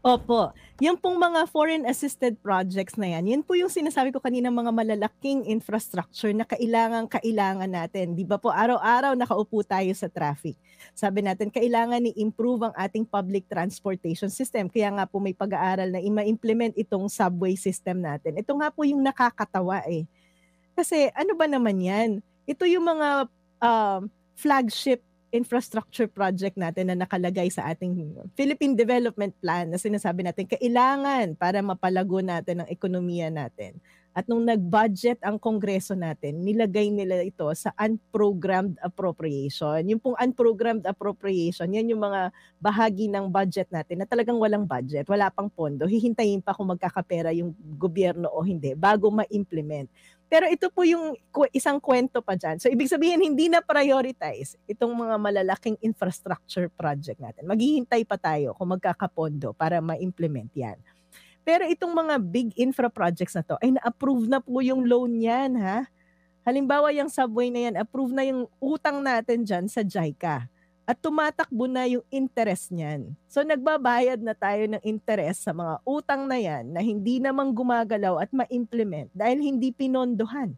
Opo, yung pong mga foreign assisted projects na yan, yun po yung sinasabi ko kanina mga malalaking infrastructure na kailangan natin. 'Di ba po araw-araw nakaupo tayo sa traffic. Sabi natin kailangan i-improve ang ating public transportation system. Kaya nga po may pag-aaral na ma-implement itong subway system natin. Ito nga po yung nakakatawa eh. Kasi ano ba naman 'yan, ito yung mga, flagship infrastructure project natin na nakalagay sa ating Philippine Development Plan na sinasabi natin kailangan para mapalago natin ang ekonomiya natin. At nung nag-budget ang Kongreso natin, nilagay nila ito sa unprogrammed appropriation. Yung pong unprogrammed appropriation, yan yung mga bahagi ng budget natin na talagang walang budget, wala pang pondo, hihintayin pa kung magkakapera yung gobyerno o hindi bago ma-implement. Pero ito po yung isang kwento pa diyan. So ibig sabihin hindi na prioritize itong mga malalaking infrastructure project natin. Maghihintay pa tayo kung magkakapondo para ma-implement 'yan. Pero itong mga big infra projects na 'to ay na-approve na po yung loan niyan, ha. Halimbawa yung subway na 'yan, approve na yung utang natin diyan sa JICA at tumatakbo na yung interest niyan. So nagbabayad na tayo ng interest sa mga utang na 'yan na hindi naman gumagalaw at ma-implement dahil hindi pinondohan.